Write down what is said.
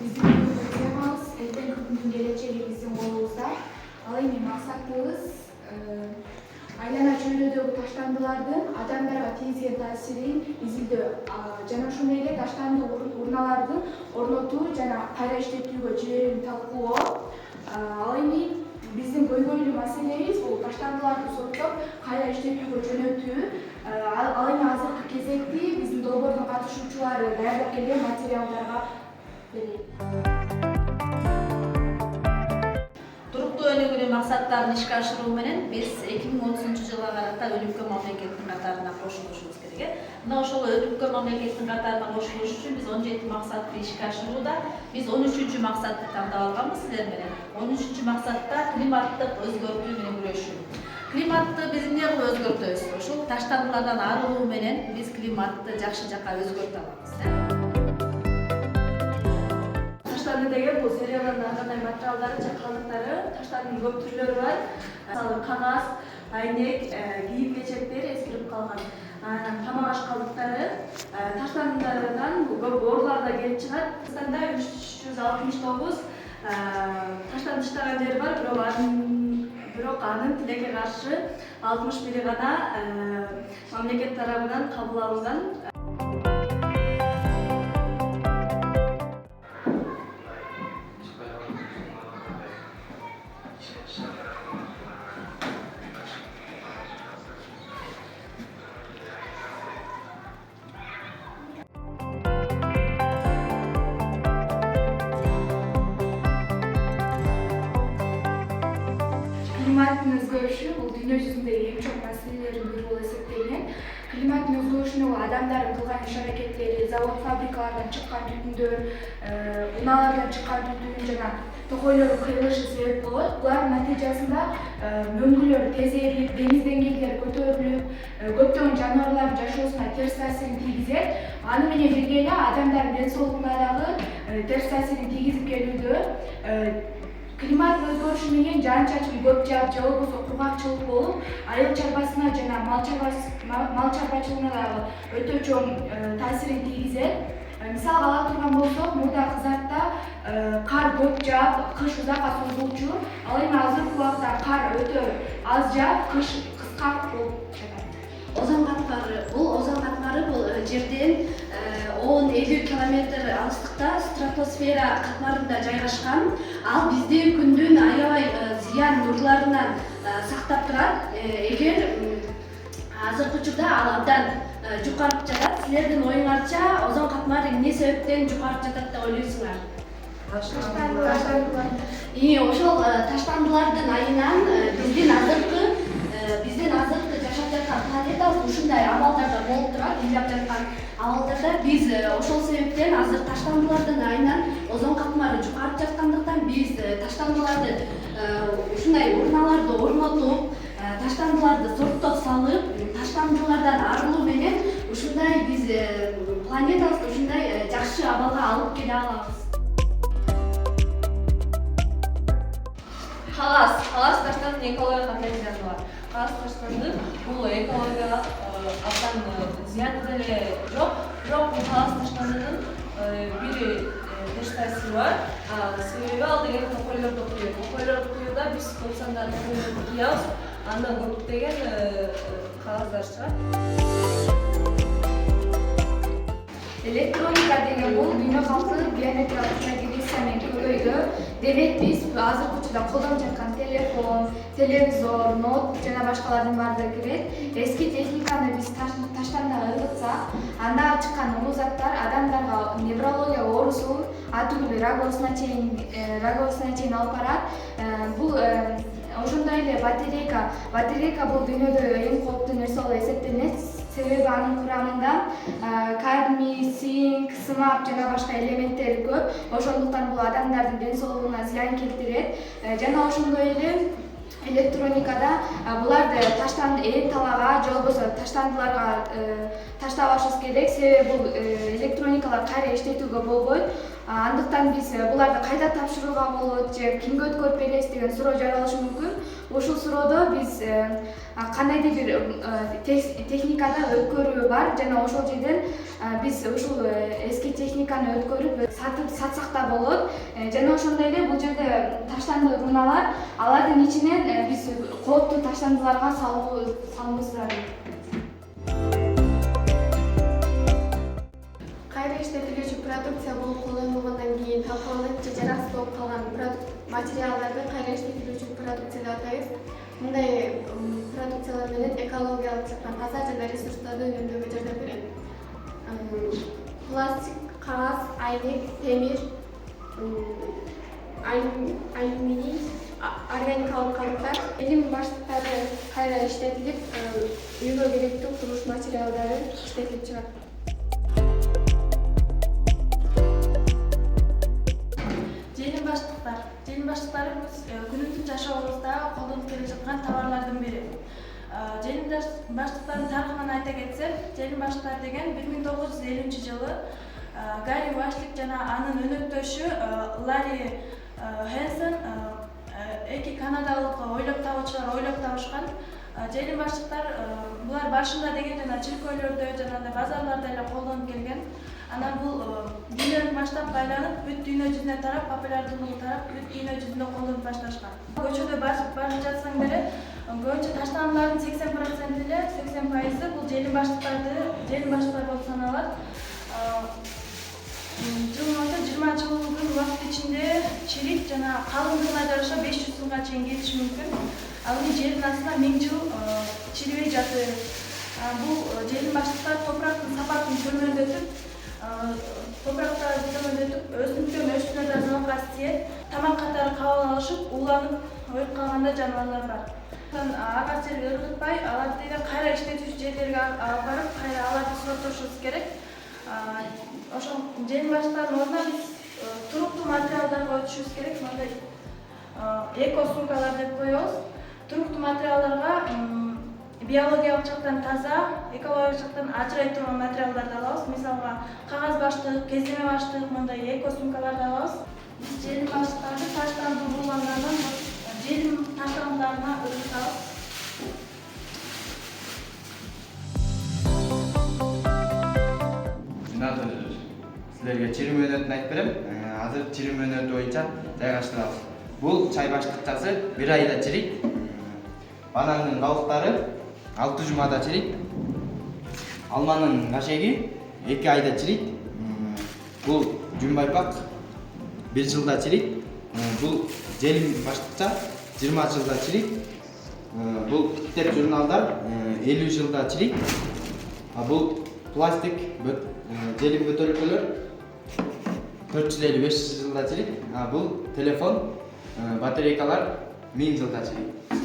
Биздин темабыз эртеңки күндүн келечеги биздин колубузда. Ал эми максатыбыз айлана чөйрөдөгү таштандылардын адамдарга тийгизген таасирин изилдөө жана ошондой эле таштанды урналарды орнотуу жана кайра иштетүүгө жиберуун талкуулоо. Ал эми биздин көйгөйлүү маселебиз бул таштандыларды сорттоп кайра иштетүүгө жөнөтүү. Ал эми азыркы кезекти биздин долбоордун катышуучулары даярдап келген материалдарга Туруктуу өнүгүү максаттарын ишке ашыруу менен биз 2030 жылга карата өнүккөн мамлекеттин катарына кошулушубуз керек. Мына ошол өнүккөн мамлекеттин катарына кошулуш үчүн биз 17 максатты ишке ашырууда. Биз 13 максатты тандап алганбыз силер менен. 13 максатта климаттык өзгөртүү менен күрөшүү. Климатты биз эмне кылып өзгөртөбүз? Ушул таштандылардан арылуу менен биз климатты жакшы жакка өзгөртө алабыз. таштанды деген бул сериялардын ар кандай материалдары, чакалыктары, таштандын көп түрлөрү бар. Мисалы кагаз, айнек, кийим-кечектер эскирип калган. Тамак аш калдыктары таштандардан көп оорулар да келип чыгат. Кыргызстанда 369 таштанды иштаган жер бар, бирок анын тилекке каршы 61 гана мамлекет тарабынан кабыл алынган. Климаттын өзгөрүшү бул дүйнө жүзүндөгү эң чоң маселелердин бири болуп эсептелген. Климаттын өзгөрүшүнө адамдардын кылган иш-аракеттери, завод, фабрикалардан чыккан түтүндөр, унаалардан чыккан түтүн жана токойлордун кыйылышы себеп болот. Булардын натыйжасында мөңгүлөр тез эрип, деңиз деңгээлдери көтөрүлүп, көптөгөн жаныбарлардын жашоосуна терс таасирин тийгизет. Аны менен бирге эле адамдардын ден соолугуна дагы терс таасирин тийгизип келүүдө. Климаттын өзгөрүшү менен жаан-чачын көп жаап, же болбосо кургакчылык болуп, айыл чарбасына жана мал чарбачылыгына дагы өтө чоң таасирин тийгизет. Мисалга ала турган болсок, мурдакы затта кар көп жаап, кыш узакка созулчу. Ал эми азыркы убакта кар өтө аз жаап, кыш кыска болуп жатат. Озон катмары бул жерден 10-50 километр алыстыкта стратосфера катмарында жайгашкан. Ал бизди күндүн аябай зыян нурларынан сактап турат. Эгер азыркы учурда ал абдан жукарып жатат. Силердин оюңарча озон катмары эмне себептен жукарып жатат деп ойлойсуңар? Ошол таштандылардын айынан биздин азыркы жашап жаткан планетабыз ушундай абалдарда болуп турат. Ыйлап жаткан абалдарда биз ошол себептен азыр таштандылардын айынан озон катмары жукарып жаткандыктан биз таштандыларды ушундай урналарды орнотуп, таштандыларды сорттоп салып, таштандылардан арылуу менен ушундай биз планетабызды ушундай жакшы абалга алып келе алабыз. Кагаз таштандын экологияга претензиясы бар. Кагаз таштанды бул экологияга абдан зыяны деле жок, бирок бул кагаз таштандынын бир терс таасири бар. Себеби ал деген токойлорду куюу. Токойлорду куюуда биз көп санда токойлорду куябыз, андан көптөгөн кагаздар чыгат. Электроника деген бул дүйнө калкы геометриялык прогрессия менен көбөйдү. Демек биз азыркы учурда колдонуп жаткан телефон, телевизор, ноут жана башкалардын баардыгы кирет. Эски техниканы биз таштанда ыргытсак, анда чыккан улуу заттар адамдарга неврология оорусун, атүгүл раковосуна чейин алып барат. Бул ошондой эле батарейка бул дүйнөдөгү эң кооптуу нерсе болуп эсептелет. Себеби анын курамында кадмий, цинк, сымап жана башка элементтери көп. Ошондуктан бул адамдардын ден соолугуна зыян келтирет. Жана ошондой эле электроникада буларды эң талаага же болбосо таштандыларга таштабашыбыз керек. Себеби бул электроникалар кайра иштетүүгө болбойт. Андыктан биз буларды кайда тапшырууга болот же кимге өткөрүп беребиз деген суроо жаралышы мүмкүн. Ушул суроодо биз кандайдыр бир техникада өткөрүү бар жана ошол жерден биз ушул эски техниканы өткөрүп сатсак да болот. Жана ошондой эле бул жерде таштанды унаалар, алардын ичинен биз кооптуу таштандыларга салуубуз зарыл. Кайра иштетилүүчү продукция болуп колдонулгандан кийин талкаланып же жараксыз болуп калган материалдарды кайра иштетилүүчү продукция деп атайбыз. Мындай продукциялар менен экологиялык жактан таза жана ресурстарды үнөмдөөгө жардам берет. Пластик, кагаз, айнек, темир, алюминий, органикалык калдыктар, илим баштыктары кайра иштетилип, үйгө керектүү курулуш материалдары иштетилип чыгат. Желим баштыктары биз күнүмдүк жашообузда колдонуп келе жаткан товарлардын бири. Желим баштыктардын тарыхынан айта кетсек, желим баштыктар деген 1950-жылы Гарри Вашлик жана анын өнөктөшү Ларри Хенсон эки канадалык ойлоп табышкан. Желим баштыктар булар башында деген жана чиркөөлөрдө жана базарларда эле колдонуп келген. Анан бул дүйнөлүк масштабка айланып, бүт дүйнө жүзүнө тарап, популярдуулугу тарап, бүт дүйнө жүзүндө колдонуп башташкан. Көчөдө барып жатсаң деле, көбүнчө таштандылардын 80% эле 80% бул желим баштыктар болуп саналат. Жылына 20 жылдын убакыт ичинде чирик жана калыңдыгына жараша 500 жылга чейин кетиши мүмкүн. Ал эми жердин астында 1000 жыл чирибей жатыр. Бул желим баштыктар топурактын сапатын төмөндөтүп, өсүмдүктөрдүн өсүшүнө да залалга сиет, тамак катары кабыл алышып, ууланып өлүп калган жаныбарлар бар. Ага сел ыргытпай, аларды кайра иштетүүчү жерлерге алып барып, кайра аларды сорттошубуз керек. Ошол желим баштыктардын ордуна биз туруктуу материалдарга өтүшүбүз керек. Мындай эко сумкалар деп коебуз. Туруктуу материалдарга биологиялык жактан таза, экологиялык жактан ажырай турган материалдарды алабыз. Мисалга, кагаз баштык, кездеме баштык, мындай эко сумкаларды алабыз. Биз желим баштыктарды таштанды уулангандан желим таштандыларына ыргытабыз. Азыр силерге чирим өнөтүн айтып берем. Азыр чирим өнөтү боюнча жайгаштырабыз. Бул чай баштыкчасы 1 айда чирик. Бананын кабыктары 6 жумада чирик. Алманын кашеги 2 айда чирик. Бул жүн байпак 1 жылда чирик. Бул желим баштыкча 20 жылда чирик. Бул китеп журналдар 50 жылда чирик. Бул пластик желим бөтөлкөлөр 450-500 жылда чирик. Бул телефон батарейкалар 1000 жылда чирик.